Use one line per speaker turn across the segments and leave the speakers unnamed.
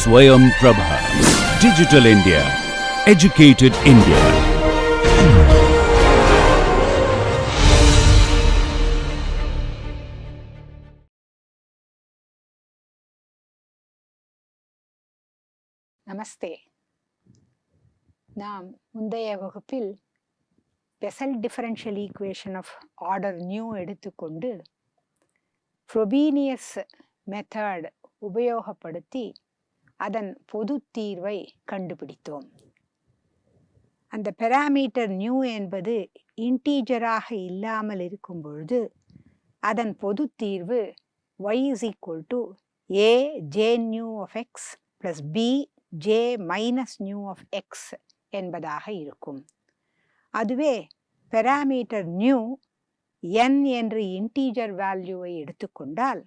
Swayam Prabha. Digital India. Educated India.
நமஸ்தே. நாம் முந்தைய வகுப்பில் Bessel differential equation of order nu எடுத்துக்கொண்டு ஃப்ரோபீனியஸ் மெத்தட் உபயோகப்படுத்தி அதன் பொது தீர்வை கண்டுபிடித்தோம். அந்த பெராமீட்டர் நியூ என்பது இன்டீஜராக இல்லாமல் இருக்கும் பொழுது அதன் பொது தீர்வு y is equal to a j nu of x plus b j minus nu of x என்பதாக இருக்கும். அதுவே பெராமீட்டர் நியூ n என்று இன்டீஜர் வேல்யூவை எடுத்துக்கொண்டால்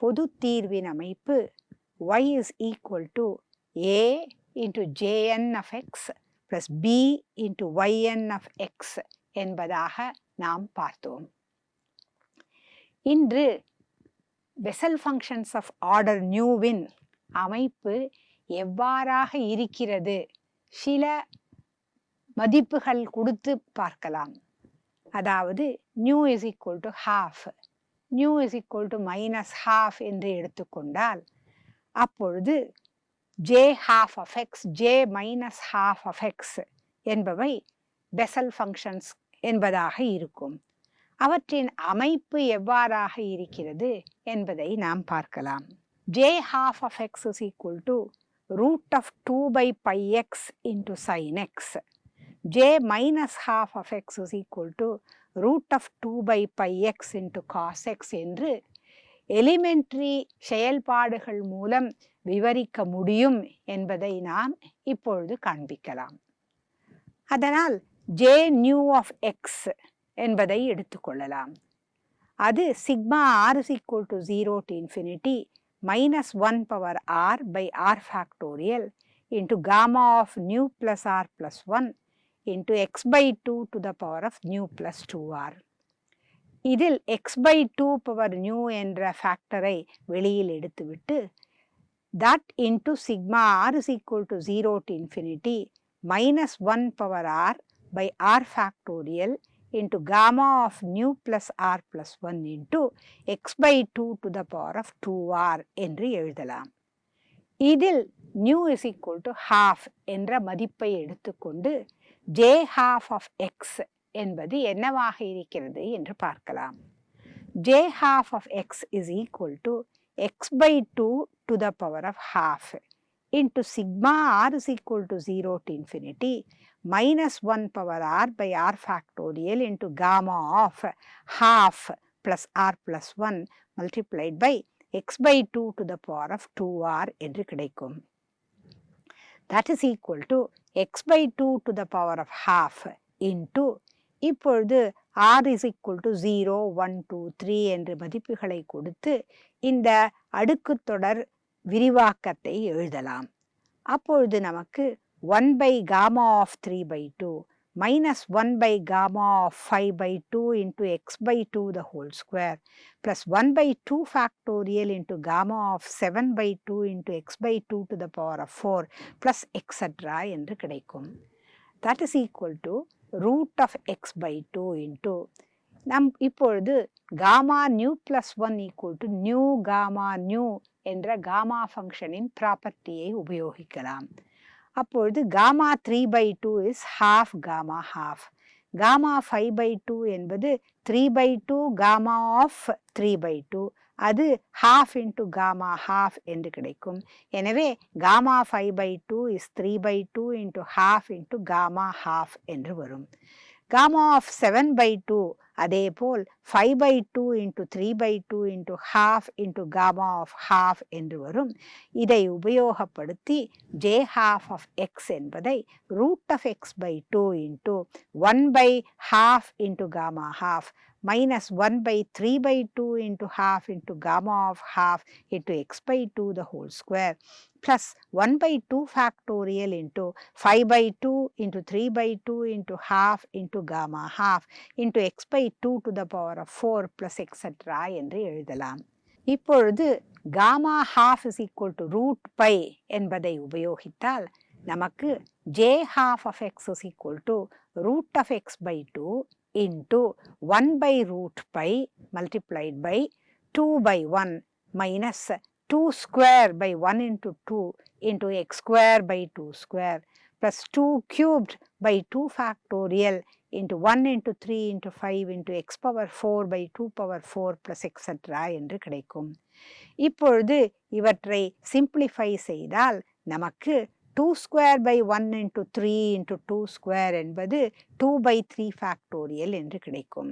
பொது தீர்வின் அமைப்பு y is equal to a into jn of x plus b into yn of x என்பதாக நாம் பார்த்தோம். இன்று பெசல் ஃபங்க்ஷன்ஸ் ஆஃப் ஆர்டர் நியூவின் அமைப்பு எவ்வாறாக இருக்கிறது சில மதிப்புகள் கொடுத்து பார்க்கலாம். அதாவது nu is equal to half, nu is equal to minus half என்று எடுத்துக்கொண்டால் அப்பொழுது J half of X J minus half of X என்பவை பெசல் ஃபங்க்ஷன்ஸ் என்பதாக இருக்கும். அவற்றின் அமைப்பு எவ்வாறாக இருக்கிறது என்பதை நாம் பார்க்கலாம். J half of x is equal to root of 2 by pi x into sin x. j minus half of x is equal to root of 2 by pi x into cos x என்று elementary செயல்பாடுகள் மூலம் விவரிக்க முடியும் என்பதை நாம் இப்பொழுது காண்பிக்கலாம். அதனால் j nu of x என்பதை எடுத்துக்கொள்ளலாம். அது sigma r is equal to 0 to infinity minus 1 power r by r factorial into gamma of nu plus r plus 1 into x by 2 to the power of nu plus 2r. இதில் x by 2 power nu என்ற ஃபேக்டரை வெளியில் எடுத்துவிட்டு that into sigma r is equal to 0 to infinity minus 1 power r by r factorial into gamma of nu plus r plus 1 into x by 2 to the power of 2r என்று எழுதலாம். இதில் nu is equal to half என்ற மதிப்பை எடுத்துக்கொண்டு j half of x என்பது என்னவாக இருக்கிறது என்று பார்க்கலாம். j half of x is equal to x by 2 to the power of half into sigma r is equal to 0 to infinity minus 1 power r by r factorial into gamma of half plus r plus 1 multiplied by x by 2 to the power of 2r என்று கிடைக்கும். That is equal to x by 2 to the power of half into இப்பொழுது r is equal to 0, 1, 2, 3 என்று மதிப்புகளை கொடுத்து இந்த அடுக்குத் தொடர் விரிவாக்கத்தை எழுதலாம். அப்பொழுது நமக்கு 1 by gamma of 3 by 2 minus 1 by gamma of 5 by 2 into x by 2 the whole square plus 1 by 2 factorial into gamma of 7 by 2 into x by 2 to the power of 4 plus etc. என்று கிடைக்கும். That is equal to root of x by 2 into நம் இப்பொழுது gamma nu plus 1 equal to nu gamma nu என்ற gamma ஃபங்க்ஷனின் ப்ராப்பர்ட்டியை உபயோகிக்கலாம். அப்பொழுது gamma 3 by 2 is half gamma half. gamma 5 by 2 என்பது 3 by 2 gamma of 3 by 2. அது half into gamma half என்று கிடைக்கும். எனவே gamma 5 by 2 is 3 by 2 into half into gamma half என்று வரும். gamma of 7 by 2 அதேபோல் 5 by 2 into 3 by 2 into half into gamma of half என்று வரும். இதை உபயோகப்படுத்தி j half of x என்பதை root of x by 2 into 1 by half into gamma half minus 1 by 3 by 2 into half into gamma of half into x by 2 the whole square plus 1 by 2 factorial into 5 by 2 into 3 by 2 into half into gamma half into x by 2 to the power of 4 plus etc. என்று எழுதலாம். இப்பொழுது gamma half is equal to root pi என்பதை உபயோகித்தால் நமக்கு j half of x is equal to root of x by 2 into 1 by root pi multiplied by 2 by 1 minus 2 square by 1 into 2 into x square by 2 square plus 2 cubed by 2 factorial into 1 into 3 into 5 into x power 4 by 2 power 4 plus etc. என்று கிடைக்கும். இப்பொழுது இவற்றை simplify செய்தால் நமக்கு 2 square by 1 into 3 into 2 square என்பது 2 by 3 factorial என்று கிடைக்கும்.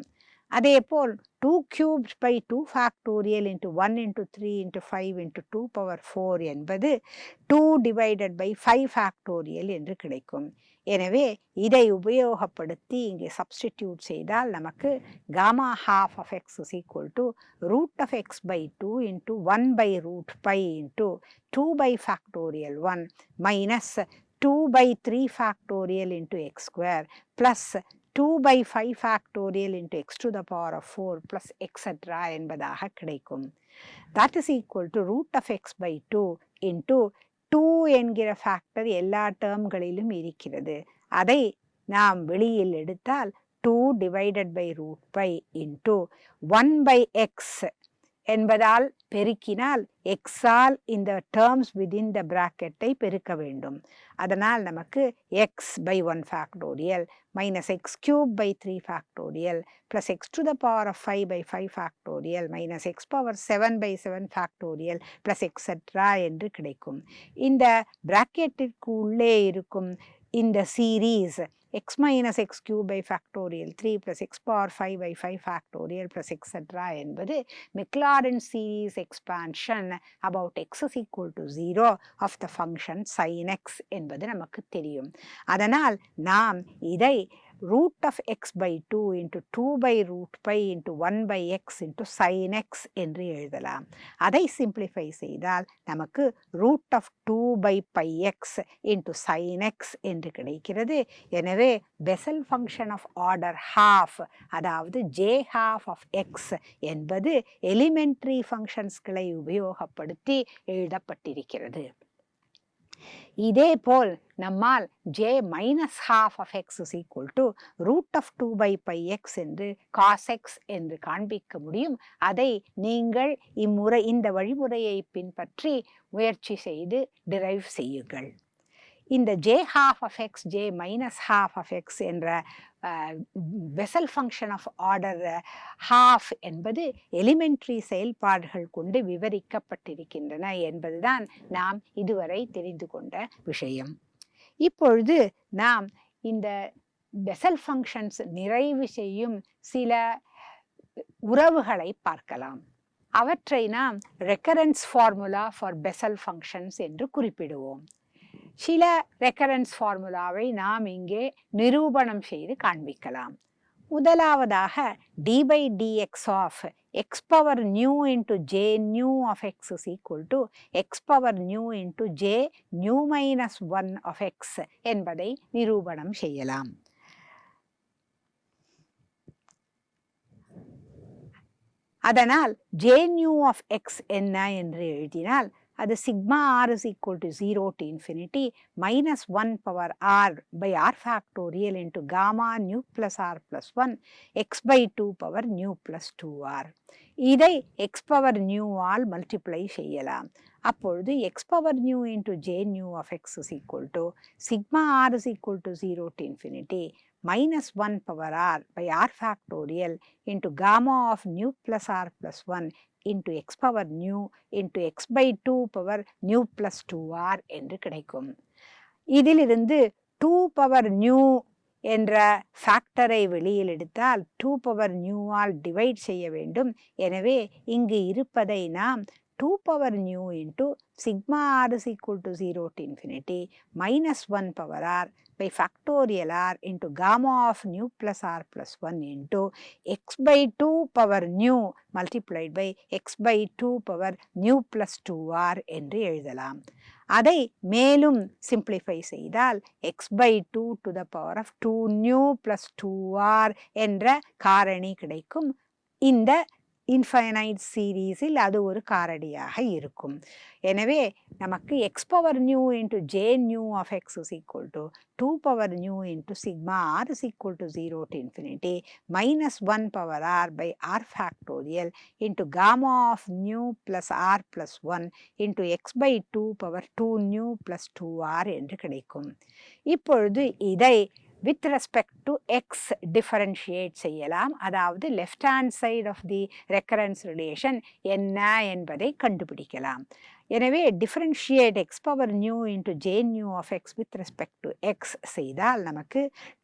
அதேபோல் 2 cubed by 2 factorial into 1 into 3 into 5 into 2 power 4 என்பது 2 divided by 5 factorial என்று கிடைக்கும். எனவே இதை உபயோகப்படுத்தி இங்கே சப்ஸ்டிடியூட் செய்தால் நமக்கு gamma half of x is equal to root of x by 2 into 1 by root pi into 2 by factorial 1 minus 2 by 3 factorial into x square plus 2 by 5 factorial into x to the power of 4 plus etc. என்பதாக கிடைக்கும். That is equal to root of x by 2 into 2 என்கிற factor எல்லா டேர்ம்களிலும் இருக்கிறது. அதை நாம் வெளியில் எடுத்தால் 2 divided by root pi into 1 by x என்பதால் பெருக்கினால் எக்ஸால் இந்த டேர்ம்ஸ் விதின் த பிராக்கெட்டை பெருக்க வேண்டும். அதனால் நமக்கு x by 1 factorial minus x cube by 3 factorial plus x to the power of 5 by 5 factorial minus x power 7 by 7 factorial plus etcetera என்று கிடைக்கும். இந்த பிராக்கெட்டிற்கு உள்ளே இருக்கும் இந்த series x minus x cube by factorial 3 plus x power 5 by 5 factorial plus etc. என்பது Maclaurin series expansion about x is equal to 0 of the function sin x என்பது நமக்கு தெரியும். அதனால் நாம் இதை root of x by 2 into 2 by root pi into 1 by x into sin x என்று எழுதலாம். அதை simplify செய்தால் நமக்கு root of 2 by pi x into sin x என்று கிடைக்கிறது. எனவே Bessel function of order half அதாவது j half of x என்பது elementary functionsகளை உபயோகப்படுத்தி எழுதப்பட்டிருக்கிறது. இதேபோல் நம்மால் j minus half of x is equal to root of 2 by pi x என்று cos x என்று காண்பிக்க முடியும். அதை நீங்கள் இந்த வழிமுறையை பின்பற்றி முயற்சி செய்து derive செய்யுங்கள். இந்த j half of x, j minus half of x என்ற Bessel function of order half என்பது எலிமெண்ட்ரி செயல்பாடுகள் கொண்டு விவரிக்கப்பட்டிருக்கின்றன என்பதுதான் நாம் இதுவரை தெரிந்து கொண்ட விஷயம். இப்பொழுது நாம் இந்த Bessel functions நிறைவு செய்யும் சில உறவுகளை பார்க்கலாம். அவற்றை நாம் recurrence formula for Bessel functions என்று குறிப்பிடுவோம். சில ரெக்கரன்ஸ் ஃபார்முலாவை நாம் இங்கே நிரூபணம் செய்து காண்பிக்கலாம். முதலாவதாக d by dx of x power nu into j nu of x is equal to x power nu into j nu minus 1 of x என்பதை நிரூபணம் செய்யலாம். அதனால் j nu of x என்ன என்று எழுதினால் அது sigma r is equal to 0 to infinity minus 1 power r by r factorial into gamma nu plus r plus 1 x by 2 power nu plus 2r. இதை x power nu all multiply செய்யலாம். அப்பொழுது x power nu into j nu of x is equal to sigma r is equal to 0 to infinity minus 1 power r by r factorial into gamma of nu plus r plus 1 into x power nu into x by 2 power nu plus 2r என்று கிடைக்கும். இதிலிருந்து 2 power nu என்ற ஃபேக்டரை வெளியில் எடுத்தால் 2 power nu all divide செய்ய வேண்டும். எனவே இங்கு இருப்பதை நாம் 2 power nu into sigma r is equal to 0 to infinity minus 1 power r by factorial r into gamma of nu plus r plus 1 into x by 2 power nu multiplied by x by 2 power nu plus 2r என்று எழுதலாம். அதை மேலும் simplify செய்தால் x by 2 to the power of 2 nu plus 2r என்ற காரணி கிடைக்கும். இந்த infinite சீரீஸில் அது ஒரு காரணியாக இருக்கும். எனவே நமக்கு x power nu into J nu of x is equal to 2 power nu into sigma r is equal to 0 to infinity minus 1 power r by r factorial into gamma of nu plus r plus 1 into x by 2 power 2 nu plus 2r என்று கிடைக்கும். இப்பொழுது இதை with respect to x differentiate செய்யலாம். அதாவது left hand side of the recurrence relation என்ன என்பதை கண்டுபிடிக்கலாம். எனவே differentiate x power nu into j nu of x with respect to x செய்தால் நமக்கு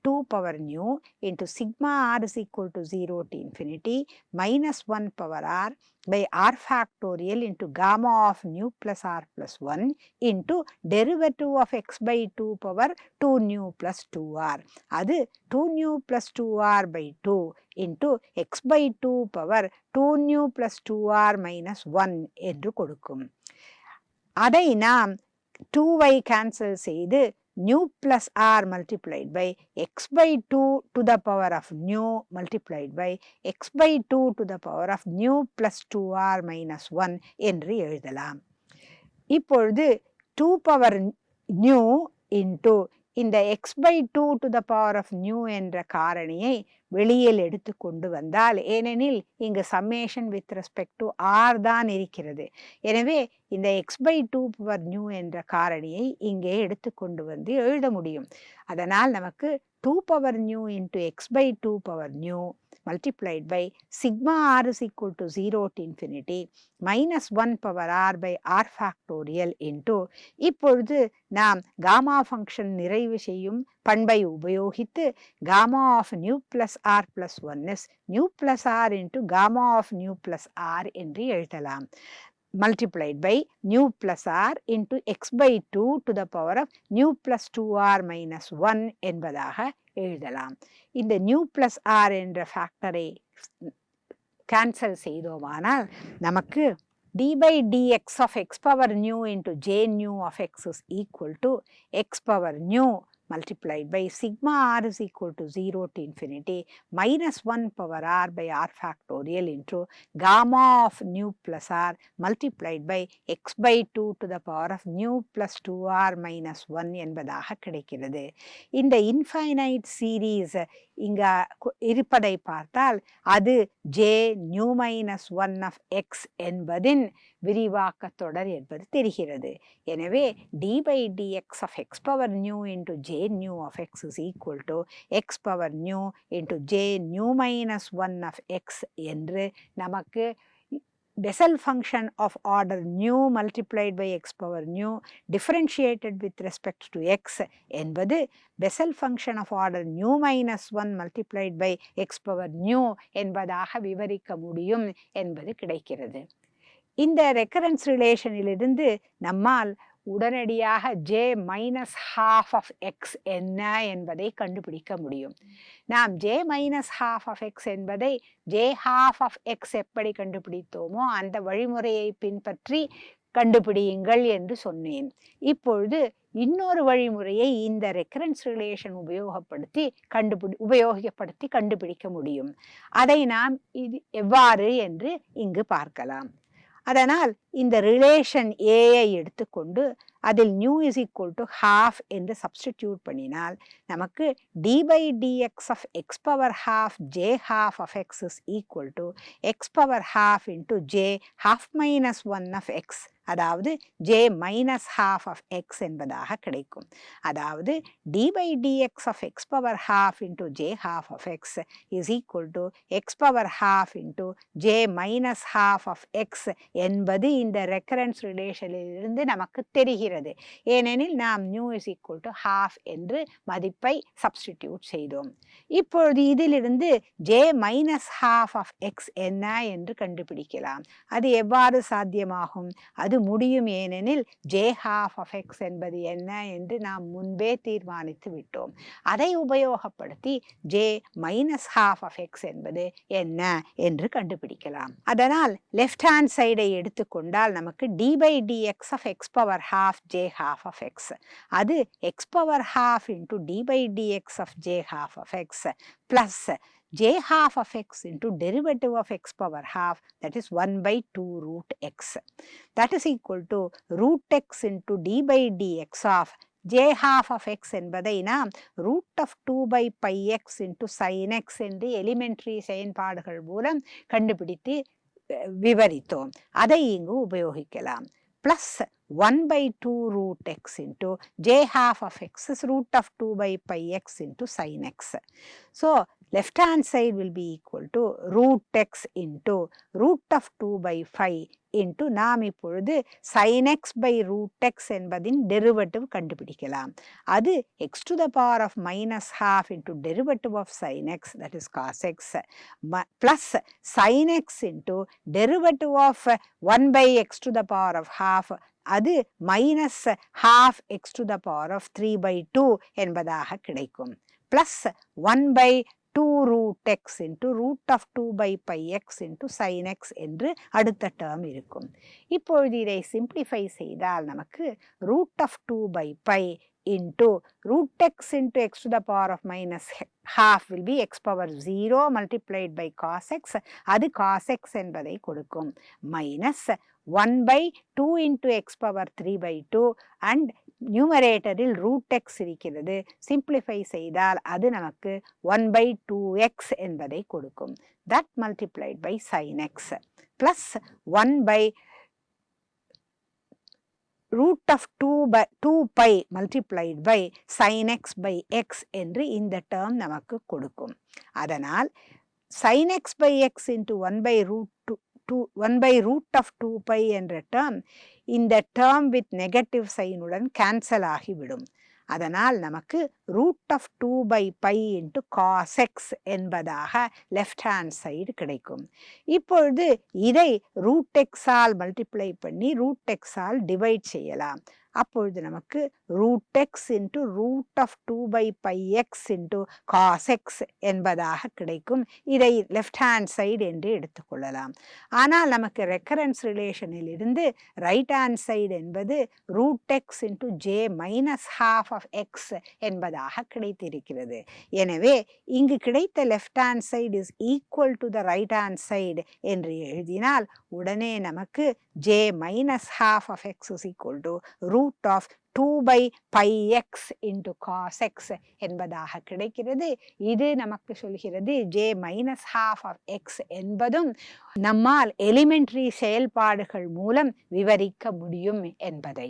2 power nu into sigma r is equal to 0 to infinity minus 1 power r by r factorial into gamma of nu plus r plus 1 into derivative of x by 2 power 2 nu plus 2r. அது 2 nu plus 2r by 2 into x by 2 power 2 nu plus 2r minus 1 என்று கொடுக்கும். அதை நாம் 2y cancel செய்து nu plus r multiplied by x by 2 to the power of nu multiplied by x by 2 to the power of nu plus 2r minus 1 என்று எழுதலாம். இப்பொழுது 2 power nu into இந்த x by 2 to the power of nu என்ற காரணியை வெளியில் எடுத்து கொண்டு வந்தால், ஏனெனில் இங்கு summation with respect to r தான் இருக்கிறது. எனவே இந்த x by 2 power nu என்ற காரணியை இங்கே எடுத்து கொண்டு வந்து எழுத முடியும். அதனால் நமக்கு 2 power nu into x by 2 power nu multiplied by sigma r is equal to 0 to infinity minus 1 power r by r factorial into இப்பொழுது நாம் காமா ஃபங்க்ஷன் நிறைவு செய்யும் பண்பை உபயோகித்து gamma of nu plus r plus 1 is nu plus r into gamma of nu plus r என்று எழுதலாம். Multiplied by nu plus r into x by 2 to the power of nu plus 2r minus 1 என்பதாக எழுதலாம். இந்த nu plus r என்ற ஃபேக்டரை cancel செய்தோமானால் நமக்கு d by dx of x power nu into j nu of x is equal to x power nu multiplied by sigma r is equal to 0 to infinity minus 1 power r by r factorial into gamma of nu plus r multiplied by x by 2 to the power of nu plus 2r minus 1 என்பதாக கிடைக்கிறது. இந்த infinite series இங்க இருப்பதை பார்த்தால் அது j nu minus 1 of x என்பதின் விரிவாக்க தொடர் என்பது தெரிகிறது. எனவே d by dx of x power nu into j nu of x is equal to x power nu into j nu minus 1 of x என்று நமக்கு Bessel function of order nu multiplied by x power nu differentiated with respect to x என்பது Bessel function of order nu minus 1 multiplied by x power nu என்பதாக விவரிக்க முடியும் என்பது கிடைக்கிறது. இந்த recurrence ரிலேஷனிலிருந்து நம்மால் உடனடியாக j minus half of x என்ன என்பதை கண்டுபிடிக்க முடியும். நாம் j minus half of x என்பதை j half of x எப்படி கண்டுபிடித்தோமோ அந்த வழிமுறையை பின்பற்றி கண்டுபிடியுங்கள் என்று சொன்னேன். இப்பொழுது இன்னொரு வழிமுறையை இந்த ரெக்கரன்ஸ் ரிலேஷன் உபயோகப்படுத்தி கண்டுபிடிக்க முடியும். அதை நாம் இது எவ்வாறு என்று இங்கு பார்க்கலாம். அதனால் இந்த ரிலேஷன் ஏயை எடுத்துக்கொண்டு அதில் nu is equal to half என்று சப்ஸ்டிடியூட் பண்ணினால் நமக்கு d by dx of x power half j half of x is equal to x power half into j half minus 1 of x அதாவது j minus half of x என்பதாக கிடைக்கும். அதாவது d by dx of x power half into j half of x is equal to x power half into j minus half of x என்பது இந்த recurrence ரிலேஷனிலிருந்து நமக்கு தெரிகிறது. ஏனெனில் நாம் nu is equal to half என்று மதிப்பை சப்ஸ்டிடியூட் செய்தோம். இப்பொழுது இதிலிருந்து j minus half of x என்ன என்று கண்டுபிடிக்கலாம். அது எவ்வாறு சாத்தியமாகும்? அது முடியும். ஏனெனில் j half of x என்பது என்ன என்று நாம் முன்பே தீர்மானித்து விட்டோம். அதை உபயோகப்படுத்தி j minus half of x என்பது என்ன என்று கண்டுபிடிக்கலாம். அதனால் லெஃப்ட் ஹேண்ட் சைடை எடுத்துக்கொண்டால் நமக்கு d by dx of x power half j half of x அது x power half into d by dx of j half of x plus j half of x into derivative of x power half, that is 1 by 2 root x. That is equal to root x into d by dx of j half of x என்பதை நாம் root of 2 by pi x into sin x என்று elementary செயல்பாடுகள் மூலம் கண்டுபிடித்து விவரித்தோம். அதை இங்கு உபயோகிக்கலாம். Plus 1 by 2 root x into j half of x is root of 2 by pi x into sin x. So, left hand side will be equal to root x into root of 2 by 5 into நாம் இப்பொழுது sin x by root x என்பதின் derivative கண்டுபிடிக்கலாம். அது x to the power of minus half into derivative of sin x, that is cos x, plus sin x into derivative of 1 by x to the power of half, அது minus half x to the power of 3 by 2 என்பதாக கிடைக்கும். plus 1 by 2 root x into root of 2 by pi x into sin x என்று அடுத்த term இருக்கும். இப்பொழுது இதை simplify செய்தால் நமக்கு root of 2 by pi into root x into x to the power of minus half will be x power 0 multiplied by cos x, அது cos x என்பதை கொடுக்கும். minus 1 by 2 into x power 3 by 2 and numeratoril root x இருக்கிறது. simplify செய்தால் அது நமக்கு 1 by 2x என்பதை கொடுக்கும். that multiplied by sin x plus 1 by root of 2 pi multiplied by sin x by x என்று இந்த term நமக்கு கொடுக்கும். அதனால் sin x by x into 1 by root of 2 pi என்ற term இந்த term with negative sign உடன் cancel ஆகிவிடும். அதனால் நமக்கு root of 2 by pi into cos x என்பதாக left hand side கிடைக்கும். இப்பொழுது இதை root x ஆல் multiply பண்ணி root x ஆல் divide செய்யலாம். அப்பொழுது நமக்கு root x into root of 2 by pi x into cos x என்பதாக கிடைக்கும். இதை left hand side என்று எடுத்துக்கொள்ளலாம். ஆனால் நமக்கு recurrence relationல் இருந்து right hand side என்பது root x into j minus half of x என்பதாக கிடைத்திருக்கிறது. எனவே இங்கு கிடைத்த left hand side is equal to the right hand side என்று எழுதினால் உடனே நமக்கு j minus half of x is equal to root of 2 by pi x into cos x என்பதாக கிடைக்கிறது. இது நமக்கு சொல்கிறது j minus half of x என்பதும் நம்மால் elementary செயல்பாடுகள் மூலம் விவரிக்க முடியும் என்பதை.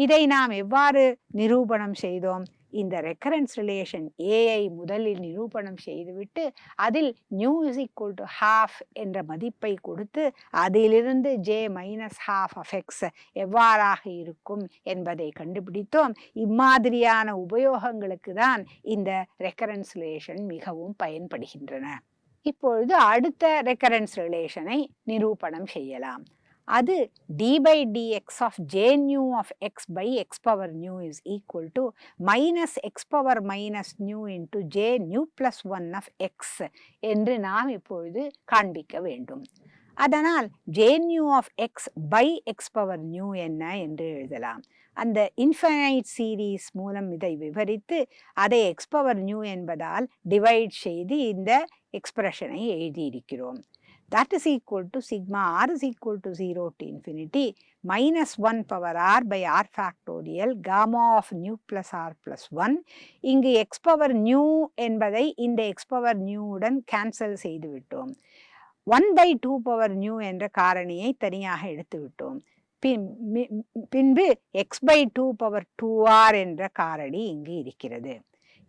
இதை நாம் எவ்வாறு நிரூபணம் செய்தோம்? இந்த ரெக்கரன்ஸ் ரிலேஷன் ஏஐ முதலில் நிரூபணம் செய்துவிட்டு அதில் nu is equal to half என்ற மதிப்பை கொடுத்து அதிலிருந்து J minus half of X எவ்வாறாக இருக்கும் என்பதை கண்டுபிடித்தோம். இம்மாதிரியான உபயோகங்களுக்கு தான் இந்த ரெக்கரன்ஸ் ரிலேஷன் மிகவும் பயன்படுகின்றன. இப்பொழுது அடுத்த ரெக்கரன்ஸ் ரிலேஷனை நிரூபணம் செய்யலாம். அது d by dx of j nu of x by x power nu is equal to minus x power minus nu into j nu plus 1 of x என்று நாம் இப்பொழுது காண்பிக்க வேண்டும். அதனால் j nu of x by x power nu என்ன என்று எழுதலாம். அந்த இன்ஃபைனைட் சீரீஸ் மூலம் இதை விவரித்து அதை x power nu என்பதால் டிவைட் செய்து இந்த எக்ஸ்பிரஷனை எழுதியிருக்கிறோம். That is equal to sigma r is equal to 0 to infinity minus 1 power r by r factorial gamma of nu plus r plus 1. இங்கு x power nu என்பதை இந்த x power nu உடன் cancel செய்து விட்டோம். 1 by 2 power nu என்ற காரணியை தனியாக எடுத்து விட்டோம். பின்பு x by 2 power 2r என்ற காரணி இங்கு இருக்கிறது.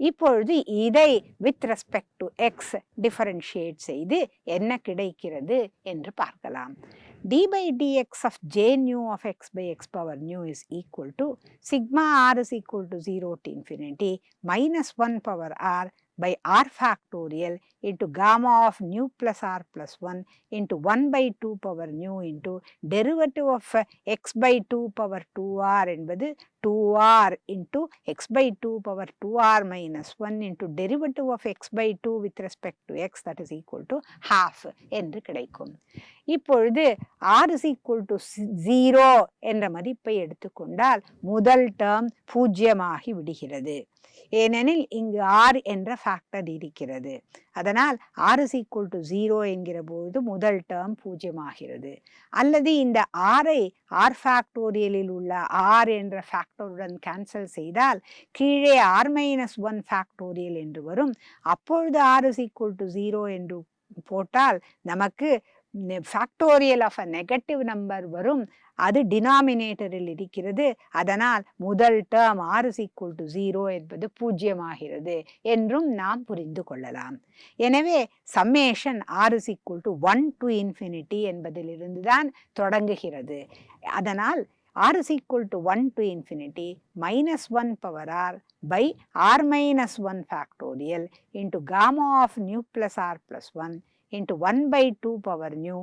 இப்பொழுது இதை with respect to x differentiate செய்து என்ன கிடைக்கிறது என்று பார்க்கலாம். d by dx of j nu of x by x power nu is equal to sigma r is equal to 0 to infinity minus 1 power r by r factorial into gamma of nu plus r plus 1 into 1 by 2 power nu into derivative of x by 2 power 2r என்பது 2r into x by 2 power 2r minus 1 into derivative of x by 2 with respect to x, that is equal to half என்று கிடைக்கும். இப்பொழுது r is equal to 0 என்ற மதிப்பை எடுத்துக்கொண்டால் முதல் term பூஜ்யமாகி விடுகிறது. ஏனெனில் இங்கு r என்ற ஃபேக்டர் இருக்கிறது. அதனால் r is equal to 0 என்கிற பொழுது முதல் டேர்ம் பூஜ்யமாகிறது. அல்லது இந்த r-ஐ r ஃபேக்டோரியலில் உள்ள r என்ற ஃபேக்டருடன் கேன்சல் செய்தால் கீழே r மைனஸ் 1 ஃபேக்டோரியல் என்று வரும். அப்பொழுது r is equal to 0 என்று போட்டால் நமக்கு factorial of a negative number வரும். அது டினாமினேட்டரில் இருக்கிறது. அதனால் முதல் term r is equal to 0 என்பது பூஜ்யமாகிறது என்றும் நாம் புரிந்து கொள்ளலாம். எனவே summation r is equal to 1 to infinity என்பதிலிருந்து தான் தொடங்குகிறது. அதனால் r is equal to 1 to infinity minus 1 power r by r minus 1 factorial into gamma of nu plus r plus 1 into 1 by 2 power nu.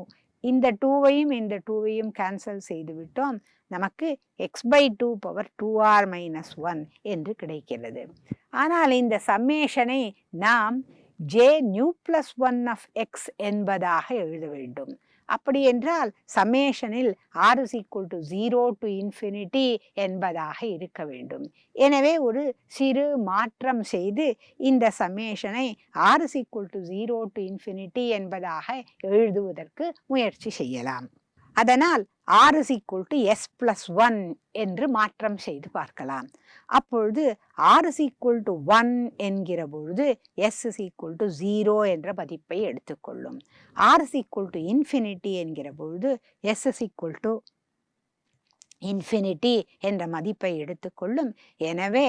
இந்த 2வையும் இந்த 2வையும் cancel செய்து விட்டோம். நமக்கு x by 2 power 2r minus 1 என்று கிடைக்கிறது. ஆனால் இந்த சம்மேஷனை நாம் j nu plus 1 of x என்பதாக எழுத வேண்டும். அப்படி என்றால் சம்மேஷனில் r is equal to 0 to infinity என்பதாக இருக்க வேண்டும். எனவே ஒரு சிறு மாற்றம் செய்து இந்த சம்மேஷனை r is equal to 0 to infinity என்பதாக எழுதுவதற்கு முயற்சி செய்யலாம். அதனால் r is equal to s plus 1 என்று மாற்றம் செய்து பார்க்கலாம். அப்பொழுது r is equal to 1 என்கிற பொழுது s is equal to 0 என்ற மதிப்பை எடுத்துக்கொள்ளும். r is equal to infinity என்கிற பொழுது s is equal to infinity என்ற மதிப்பை எடுத்துக்கொள்ளும். எனவே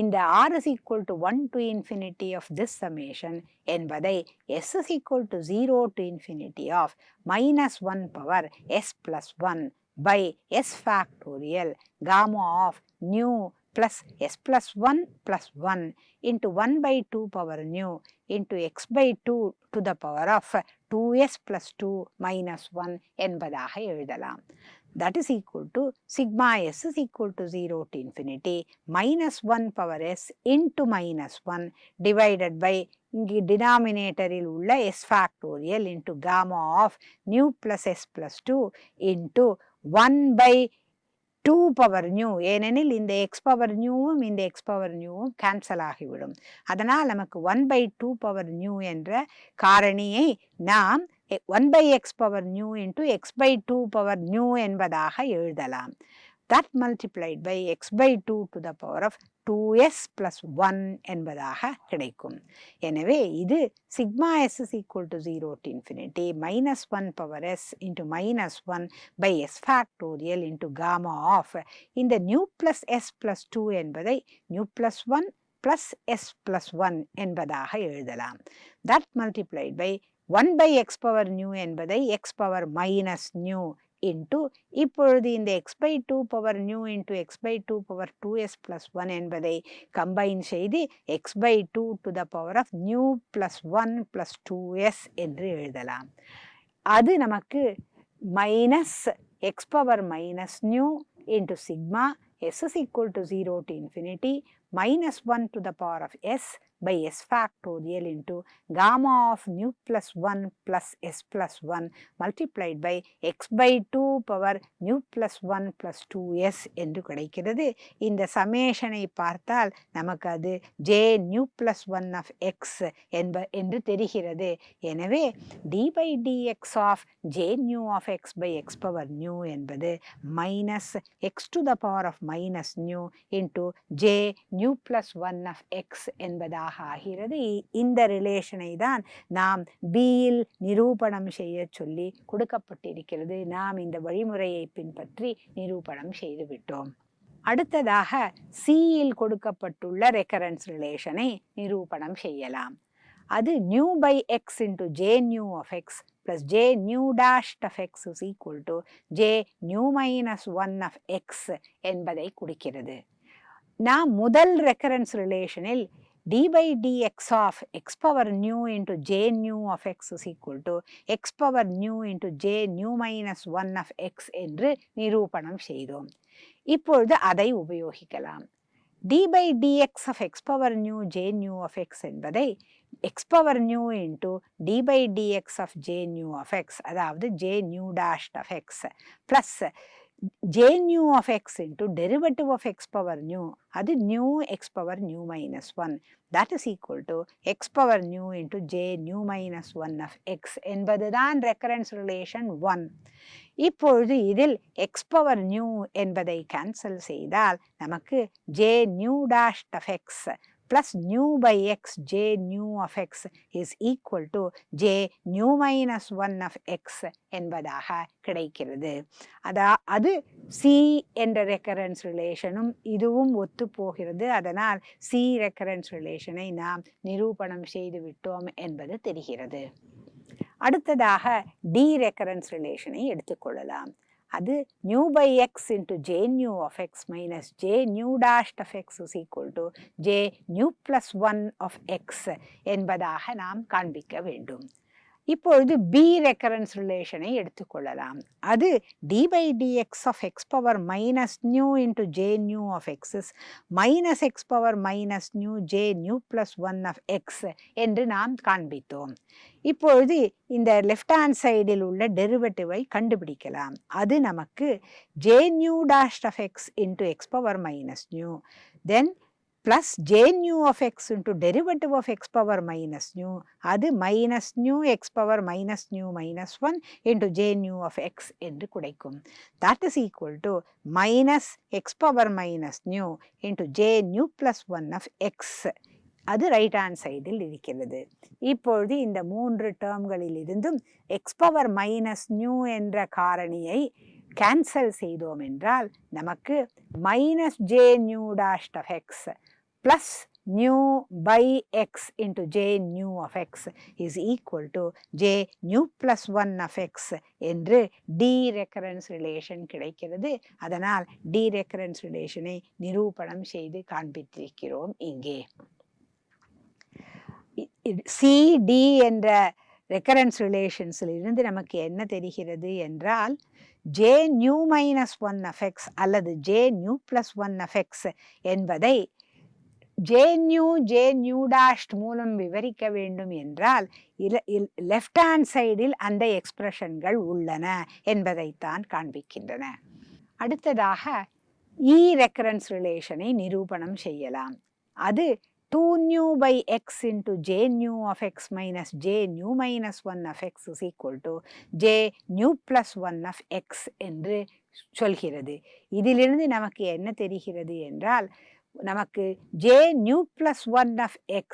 இந்த r is equal to 1 to infinity of this summation என்பதை s is equal to 0 to infinity of minus 1 power s plus 1 by s factorial gamma of nu plus s plus 1 plus 1 into 1 by 2 power nu into x by 2 to the power of 2s plus 2 minus 1 என்பதாக எழுதலாம். That is equal to sigma s is equal to 0 to infinity minus 1 power s into minus 1 divided by இங்கு டினாமினேட்டரில் உள்ள s factorial into gamma of nu plus s plus 2 into 1 by 2 power nu. ஏனெனில் இந்த x power nuவும் இந்த x power nuவும் cancel ஆகிவிடும். அதனால் நமக்கு 1 by 2 power nu என்ற காரணியை நாம் 1 by x power nu into x by 2 power nu என்பதாக எழுதலாம். That multiplied by x by 2 to the power of 2s plus 1 என்பதாக கிடைக்கும். எனவே இது sigma s is equal to 0 to infinity minus 1 power s into minus 1 by s factorial into gamma of இந்த nu plus s plus 2 என்பதை nu plus 1 plus s plus 1 என்பதாக எழுதலாம். That multiplied by 1 by x power nu என்பதை x power minus nu into இப்பொழுது இந்த x by 2 power nu into x by 2 power 2s plus 1 என்பதை combine செய்து x by 2 to the power of nu plus 1 plus 2s என்று எழுதலாம். அது நமக்கு minus x power minus nu into sigma s is equal to 0 to infinity minus 1 to the power of s by s factorial into gamma of nu plus 1 plus s plus 1 multiplied by x by 2 power nu plus 1 plus 2s என்று கிடைக்கிறது. இந்த சமேஷனை பார்த்தால் நமக்கு அது j nu plus 1 of x என்று தெரிகிறது. எனவே d by dx of j nu of x by x power nu என்பது minus x to the power of minus nu into j nu plus 1 of x என்பதாக ஆகிறது. இந்த ரிலேஷனை தான் நாம் பியில் நிரூபணம் செய்ய சொல்லி கொடுக்கப்பட்டிருக்கிறது. நாம் இந்த வழிமுறையை பின்பற்றி நிரூபணம் செய்துவிட்டோம். அடுத்ததாக சியில் கொடுக்கப்பட்டுள்ள ரெக்கரன்ஸ் ரிலேஷனை நிரூபணம் செய்யலாம். அது nu by x into j nu of x plus j nu dashed of x is equal to j nu minus 1 of x என்பதை குறிக்கிறது. நாம் முதல் ரெக்கரன்ஸ் ரிலேஷனில் d by dx of x power nu into j nu of x is equal to x power nu into j nu minus 1 of x என்று நிரூபணம் செய்தோம். இப்பொழுது அதை உபயோகிக்கலாம். d by dx of x power nu j nu of x என்பதை x power nu into d by dx of j nu of x அதாவது j nu dashed of x plus j nu of x into derivative of x power nu, அது nu x power nu minus 1, that is equal to x power nu into j nu minus 1 of x என்பதுதான் recurrence relation 1. இப்பொழுது இதில் x power nu என்பதை cancel செய்தால் நமக்கு j nu dash of x plus nu by x j nu of x is equal to j nu minus 1 of x என்பதாக கிடைக்கிறது. அது C என்ற ரெக்கரன்ஸ் ரிலேஷனும் இதுவும் ஒத்து போகிறது. அதனால் C ரெக்கரன்ஸ் ரிலேஷனை நாம் நிரூபணம் செய்து விட்டோம் என்பது தெரிகிறது. அடுத்ததாக D ரெக்கரன்ஸ் ரிலேஷனை எடுத்துக்கொள்ளலாம். அது nu by x into j nu of x minus j nu dash of x is equal to j nu plus 1 of x என்பதாக நாம் காண்பிக்க வேண்டும். இப்பொழுது B ரெக்கரன்ஸ் ரிலேஷனை எடுத்துக்கொள்ளலாம். அது d by dx of x power minus nu into j nu of x is minus x power minus nu j nu plus 1 of x என்று நாம் காண்பித்தோம். இப்பொழுது இந்த லெஃப்ட் ஹேண்ட் சைடில் உள்ள டெரிவேட்டிவை கண்டுபிடிக்கலாம். அது நமக்கு j nu dash of x into x power minus nu then plus j nu of x into derivative of x power minus nu, அது minus nu x power minus nu minus 1 into j nu of x என்று கிடைக்கும். That is equal to minus x power minus nu into j nu plus 1 of x. அது right hand சைடில் இருக்கிறது. இப்பொழுது இந்த மூன்று டேர்ம்களில் இருந்தும் x power minus nu என்ற காரணியை கேன்சல் செய்தோம் என்றால் நமக்கு minus j nu dash of x plus nu by x into j nu of x is equal to j nu plus 1 of x என்று D ரெக்கரன்ஸ் ரிலேஷன் கிடைக்கிறது. அதனால் D recurrence ரிலேஷனை நிரூபணம் செய்து காண்பித்திருக்கிறோம். இங்கே CD என்ற ரெக்கரன்ஸ் ரிலேஷன்ஸில் இருந்து நமக்கு என்ன தெரிகிறது என்றால் j nu minus 1 of x அல்லது j nu plus 1 of x என்பதை j nu dash மூலம் விவரிக்க வேண்டும் என்றால் லெஃப்ட் ஹேண்ட் சைடில் அந்த எக்ஸ்பிரஷன்கள் உள்ளன என்பதைத்தான் காண்பிக்கின்றன. அடுத்ததாக E ரெக்கரன்ஸ் ரிலேஷனை நிரூபணம் செய்யலாம். அது 2 nu by x into j nu of x minus j nu minus 1 of x is equal to j nu plus 1 of x என்று சொல்கிறது. இதிலிருந்து நமக்கு என்ன தெரிகிறது என்றால் நமக்கு j nu plus 1 of x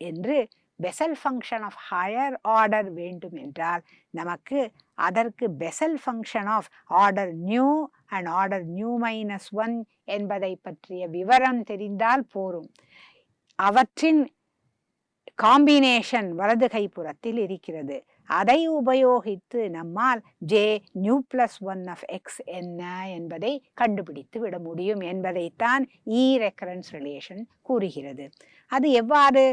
என்று Bessel function of higher order வேண்டும் என்றால் நமக்கு அதற்கு Bessel function of order nu and order nu minus 1 என்பதை பற்றிய விவரம் தெரிந்தால் போரும். அவற்றின் காம்பினேஷன் வலது கைப்புறத்தில் இருக்கிறது. அதை உபயோகித்து நம்மால் j nu plus 1 of x என்ன என்பதை கண்டுபிடித்து விட முடியும் என்பதைத்தான் E ரெக்கரன்ஸ் ரிலேஷன் கூறுகிறது. அது எவ்வாறு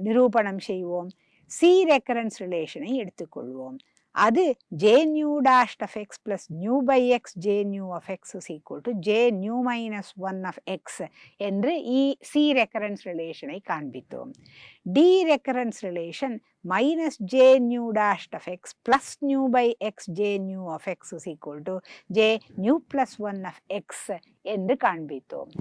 நிரூபணம் செய்வோம்? C ரெக்கரன்ஸ் ரிலேஷனை எடுத்துக்கொள்வோம். அது j nu dash of x plus nu by x j nu of x is equal to j nu minus 1 of x என்று C ரெக்கரன்ஸ் ரிலேஷனை காண்பித்தோம். D recurrence relation minus j nu dash of x plus nu by x j nu of x is equal to j nu plus 1 of x என்று காண்பித்தோம்.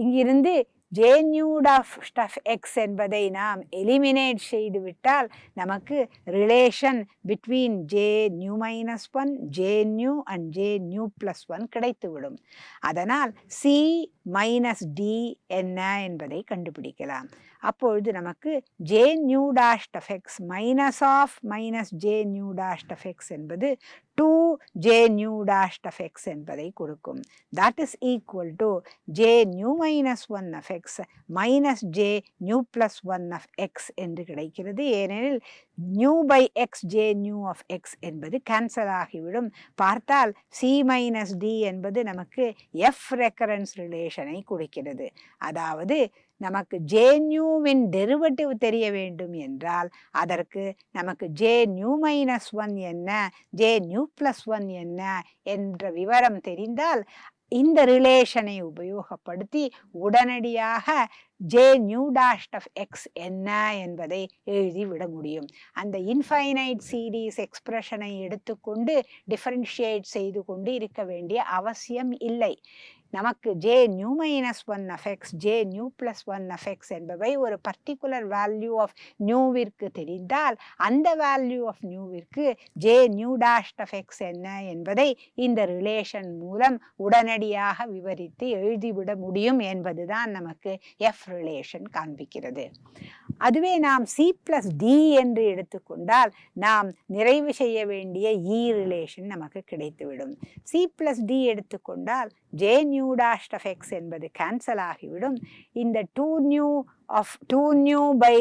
இங்கிருந்து j nu dash of x என்பதை நாம் eliminate செய்துவிட்டால் நமக்கு relation between j nu minus 1 j nu and j nu plus 1 கிடைத்துவிடும். அதனால் C minus D என்ன என்பதை கண்டுபிடிக்கலாம். அப்பொழுது நமக்கு j nu dash of x minus of minus j nu dash of x என்பது 2 j nu dash of x என்பதை கொடுக்கும். That is equal to j nu minus 1 of x minus j nu plus 1 of x என்று கிடைக்கிறது. ஏனெனில் nu by x j nu of x என்பது cancel ஆகிவிடும். பார்த்தால் C minus D என்பது நமக்கு F ரெக்கரன்ஸ் ரிலேஷனை கொடுக்கிறது. அதாவது நமக்கு j nuவின் டெரிவேட்டிவ் தெரிய வேண்டும் என்றால் அதற்கு நமக்கு j nu minus 1 என்ன j nu plus 1 என்ன என்ற விவரம் தெரிந்தால் இந்த ரிலேஷனை உபயோகப்படுத்தி உடனடியாக J nu dashed of X என்ன என்பதை எழுதிவிட முடியும். அந்த இன்ஃபைனைட் சீரீஸ் எக்ஸ்பிரஷனை எடுத்துக்கொண்டு டிஃபரன்ஷியேட் செய்து கொண்டு இருக்க வேண்டிய அவசியம் இல்லை. நமக்கு J nu minus one of X, J nu plus one of X என்பவை ஒரு பர்டிகுலர் வேல்யூ ஆஃப் நியூவிற்கு தெரிந்தால் அந்த வேல்யூ ஆஃப் நியூவிற்கு J nu dashed of X என்ன என்பதை இந்த ரிலேஷன் மூலம் உடனடியாக விவரித்து எழுதிவிட முடியும் என்பதுதான் நமக்கு எஃப் ரிலேஷன் காண்பிக்கிறது. அதுவே நாம் சி பிளஸ் டி என்று எடுத்துக்கொண்டால் நாம் நிறைவு செய்ய வேண்டிய இ ரிலேஷன் நமக்கு கிடைத்துவிடும். சி பிளஸ் டி எடுத்துக்கொண்டால் J nu dashed of x என்பது கேன்சல் ஆகிவிடும். இந்த 2 nu by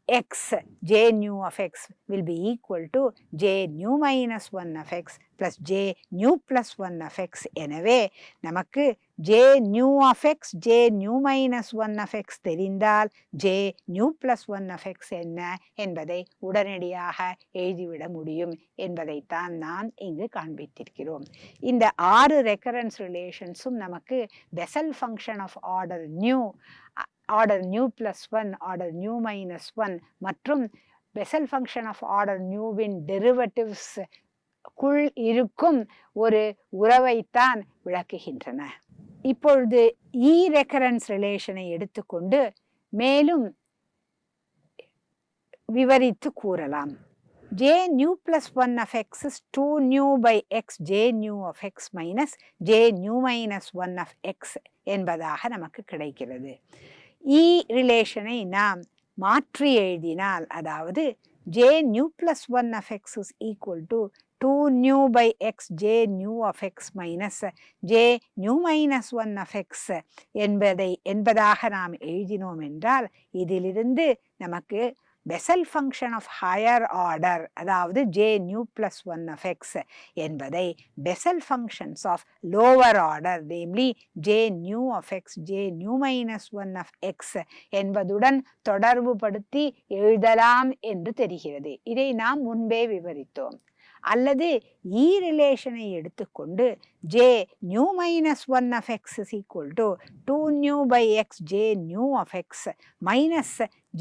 x, j new of x will be equal to j new minus 1 of x plus j new plus 1 of x. எனவே நமக்கு j new of x, j new minus 1 of x தெரிந்தால் j new plus 1 of x என்ன என்பதை உடனடியாக எழுதிவிட முடியும் என்பதைத்தான் நாம் இங்கு காண்பித்திருக்கிறோம். இந்த 6 ரெக்கரன்ஸ் ரிலேஷன்ஸும் நமக்கு Bessel function of order nu, order nu plus one, order nu minus one மற்றும் பெசல் ஃபங்க்ஷன் ஆஃப் ஆர்டர் நியூவின் டெரிவேட்டிவ்ஸ் குள் இருக்கும் ஒரு உறவைத்தான் விளக்குகின்றன. இப்பொழுது இ ரெக்கரன்ஸ் ரிலேஷனை எடுத்துக்கொண்டு மேலும் விவரித்து கூறலாம். j new plus 1 of x is 2 new by x j new of x minus j new minus 1 of x என்பதாக நமக்கு கிடைக்கிறது. இ ரிலேஷனை நாம் மாற்றி எழுதினால், அதாவது j new plus 1 of x is equal to 2 new by x j new of x minus j new minus 1 of x என்பதாக நாம் எழுதினோம் என்றால் இதிலிருந்து நமக்கு Bessel function of higher order, அதாவது j nu plus 1 of x என்பதை Bessel functions of lower order, namely j nu of x j nu minus 1 of x என்பதுடன் தொடர்பு படுத்தி எழுதலாம் என்று தெரிகிறது. இதை நாம் முன்பே விவரித்தோம். அல்லது இ ரிலேஷனை எடுத்துக்கொண்டு j nu minus 1 of x is equal to 2 new by x j nu of x minus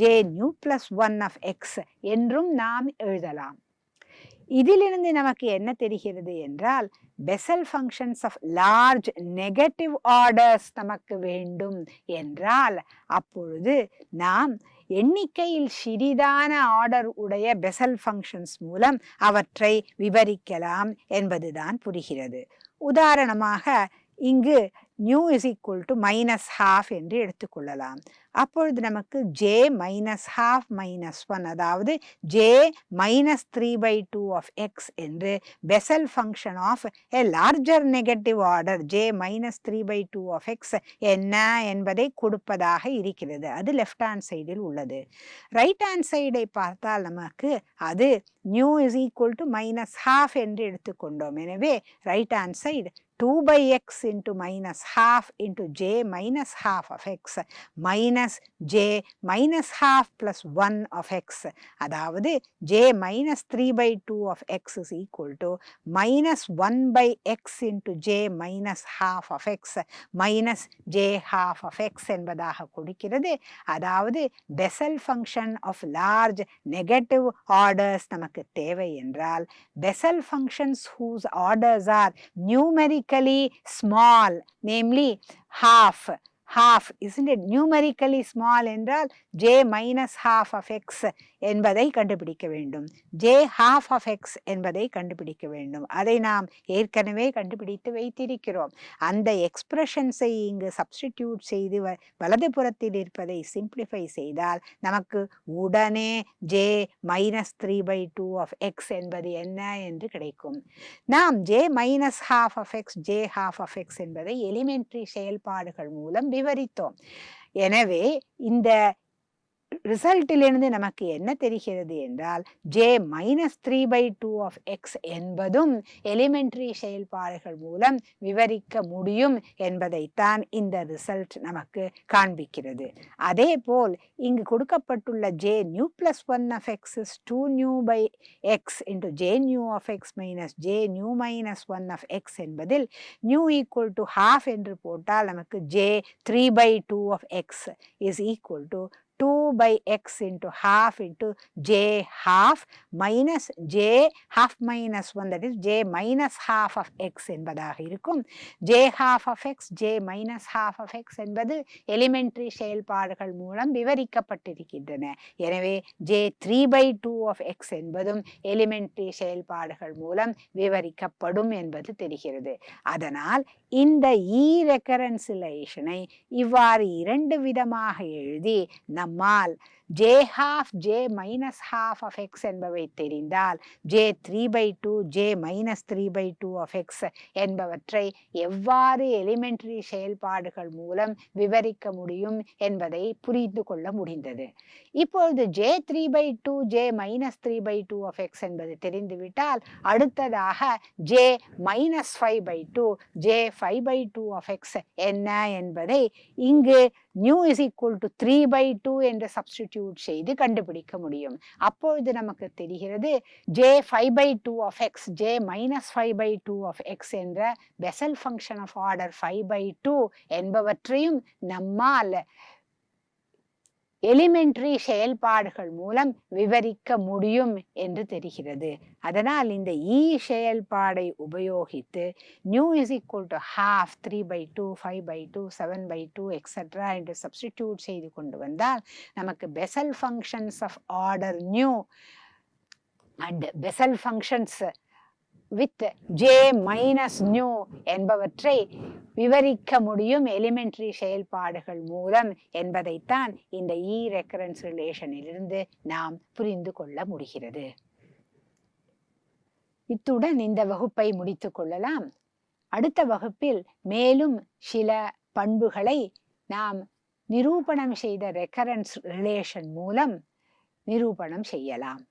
j new plus 1 of x என்றும் நாம் எழுதலாம். இதிலிருந்து நமக்கு என்ன தெரிகிறது என்றால், Bessel functions of large negative orders நமக்கு வேண்டும் என்றால் அப்பொழுது நாம் எண்ணிக்கையில் சிறிதான ஆர்டர் உடைய பெசல் ஃபங்க்ஷன்ஸ் மூலம் அவற்றை விவரிக்கலாம் என்பதுதான் புரிகிறது. உதாரணமாக இங்கு nu is equal to minus half என்று எடுத்துக்கொள்ளலாம். அப்பொழுது நமக்கு j மைனஸ் ஹாஃப் மைனஸ் 1, அதாவது j மைனஸ் 3/2 of x என்று Bessel function of a larger negative order j minus 3/2 of x என்ன என்பதை கொடுப்பதாக இருக்கிறது. அது லெஃப்ட் ஹேண்ட் சைடில் உள்ளது. ரைட் ஹேண்ட் சைடை பார்த்தால் நமக்கு அது new is equal to minus half என்று எடுத்துக்கொண்டோம். எனவே right hand side 2 by x into minus half into j minus half of x minus j minus half plus 1 of x, அதாவது j minus 3/2 of x is equal to minus 1 by x into j minus half of x minus j half of x என்பதாக கொடுக்கிறது. அதாவது Bessel function of large negative orders நமக்கு தேவை என்றால் Bessel functions whose orders are numerically small, namely half, isn't it? Numerically small என்றால் j minus half of x என்பதை கண்டுபிடிக்க வேண்டும். j half of x என்பதை கண்டுபிடிக்க வேண்டும். அதை நாம் ஏற்கனவே கண்டுபிடித்து வைத்திருக்கிறோம். அந்த எக்ஸ்பிரஷன்ஸை இங்கு சப்ஸ்டிடியூட் செய்து வலது புறத்தில் இருப்பதை சிம்பிளிஃபை செய்தால் நமக்கு உடனே j minus 3/2 of x என்பது என்ன என்று கிடைக்கும். நாம் j minus half of x j half of x என்பதை எலிமெண்டரி செயல்பாடுகள் மூலம் விவரித்தோம். எனவே இந்த ரிசல்ட்டிலிருந்து நமக்கு என்ன தெரிகிறது என்றால் j மைனஸ் 3/2 ஆஃப் எக்ஸ் என்பதும் எலிமெண்ட்ரி செயல்பாடுகள் மூலம் விவரிக்க முடியும் என்பதைத்தான் இந்த ரிசல்ட் நமக்கு காண்பிக்கிறது. அதே போல் இங்கு கொடுக்கப்பட்டுள்ள j nu plus 1 of x is 2 nu by x into j nu of x minus j nu minus 1 of x என்பதில் நியூ ஈக்குவல் டு half என்று போட்டால் நமக்கு j 3/2 of x is equal to 2 by x into half into j half minus j half minus 1, that is j minus half of x என்பதாக இருக்கும். j half of x, j minus half of x என்பது elementary செயல்பாடுகள் மூலம் விவரிக்கப்பட்டிருக்கின்றன. எனவே j 3/2 of x என்பதும் elementary செயல்பாடுகள் மூலம் விவரிக்கப்படும் என்பது தெரிகிறது. அதனால் இந்த ஈரெக்கரன்சிலேஷனை இவ்வாறு இரண்டு விதமாக எழுதி நம்மால் j half j minus half of x என்பவை தெரிந்தால் j 3/2 j minus 3/2 of x என்பவற்றை எவ்வாறு எலிமெண்ட்ரி செயல்பாடுகள் மூலம் விவரிக்க முடியும் என்பதை புரிந்து கொள்ள முடிந்தது. இப்பொழுது j 3/2 j minus 3/2 of x என்பது தெரிந்துவிட்டால் அடுத்ததாக j minus 5/2 j 5/2 of x என்ன என்பதை இங்கு நியூ இஸ் ஈக்குவல் டு 3/2 என்று சப்ஸ்டிடியூட் செய்து கண்டுபிடிக்க முடியும். அப்பொழுது நமக்கு தெரிகிறது j 5/2 of x j minus 5/2 of x என்ற பெசல் ஃபங்க்ஷன் ஆஃப் ஆர்டர் 5/2 என்பவற்றையும் நம்மால் எலிமெண்ட்ரி செயல்பாடுகள் மூலம் விவரிக்க முடியும் என்று தெரிகிறது. அதனால் இந்த செயல்பாடை உபயோகித்து nu is equal to half 3/2 5/2 7/2 etcetera என்று சப்ஸ்டிடியூட் செய்து கொண்டு வந்தால் நமக்கு Bessel functions of order nu and Bessel functions with j minus nu என்பவற்றை விவரிக்க முடியும் எலிமெண்ட்ரி செயல்பாடுகள் மூலம் என்பதைத்தான் இந்த ரெக்கரன்ஸ் ரிலேஷனிலிருந்து நாம் புரிந்து கொள்ள முடிகிறது. இத்துடன் இந்த வகுப்பை முடித்துக் கொள்ளலாம். அடுத்த வகுப்பில் மேலும் சில பண்புகளை நாம் நிரூபணம் செய்த ரெக்கரன்ஸ் ரிலேஷன் மூலம் நிரூபணம் செய்யலாம்.